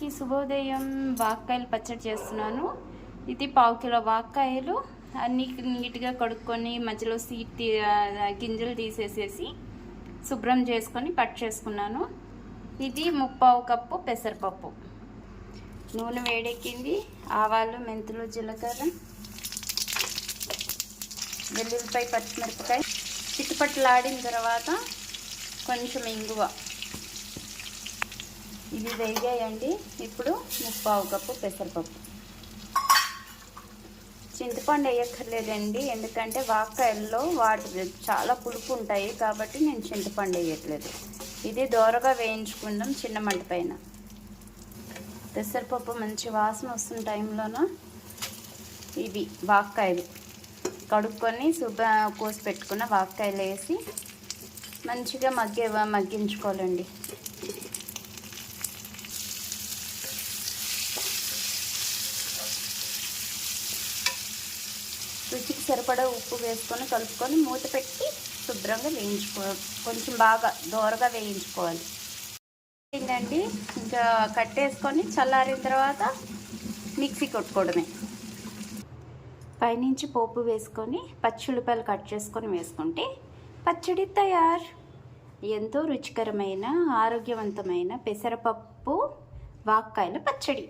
అందరికీ శుభోదయం. వాక్కాయలు పచ్చడి చేస్తున్నాను. ఇది 1/2 కిలో వాక్కాయలు అన్నీ నీట్గా కడుక్కొని మధ్యలో గింజలు తీసేసేసి శుభ్రం చేసుకొని కట్ చేసుకున్నాను. ఇది 3/4 కప్పు పెసరపప్పు. నూనె వేడెక్కింది. ఆవాలు, మెంతులు, జీలకర్ర, వెల్లుల్లిపాయ, పచ్చిమిరపకాయ చిట్టుపట్లాడిన తర్వాత కొంచెం ఇంగువ. ఇవి వేగాయండి. ఇప్పుడు 3/4 కప్పు పెసరపప్పు. చింతపండు వేయక్కర్లేదండి, ఎందుకంటే వాక్కాయల్లో వాటి చాలా పులుపు ఉంటాయి కాబట్టి నేను చింతపండు వేయట్లేదు. ఇది దోరగా వేయించుకుందాం చిన్న మంట పైన. పెసరపప్పు మంచి వాసన వస్తున్న టైంలోన ఇవి వాక్కాయలు కడుక్కొని కోసి పెట్టుకున్న వాక్కాయలు వేసి మంచిగా మగ్గించుకోవాలండి. రుచికి సరిపడా ఉప్పు వేసుకొని కలుపుకొని మూత పెట్టి శుభ్రంగా కొంచెం బాగా దోరగా వేయించుకోవాలి. ఏంటండి, ఇంకా కట్టేసుకొని చల్లారిన తర్వాత మిక్సీ కొట్టుకోవడమే. పైనుంచి పోపు వేసుకొని పచ్చిమిరపకాయలు కట్ చేసుకొని వేసుకుంటే పచ్చడి తయారు. ఎంతో రుచికరమైన ఆరోగ్యవంతమైన పెసరపప్పు వాక్కాయల పచ్చడి.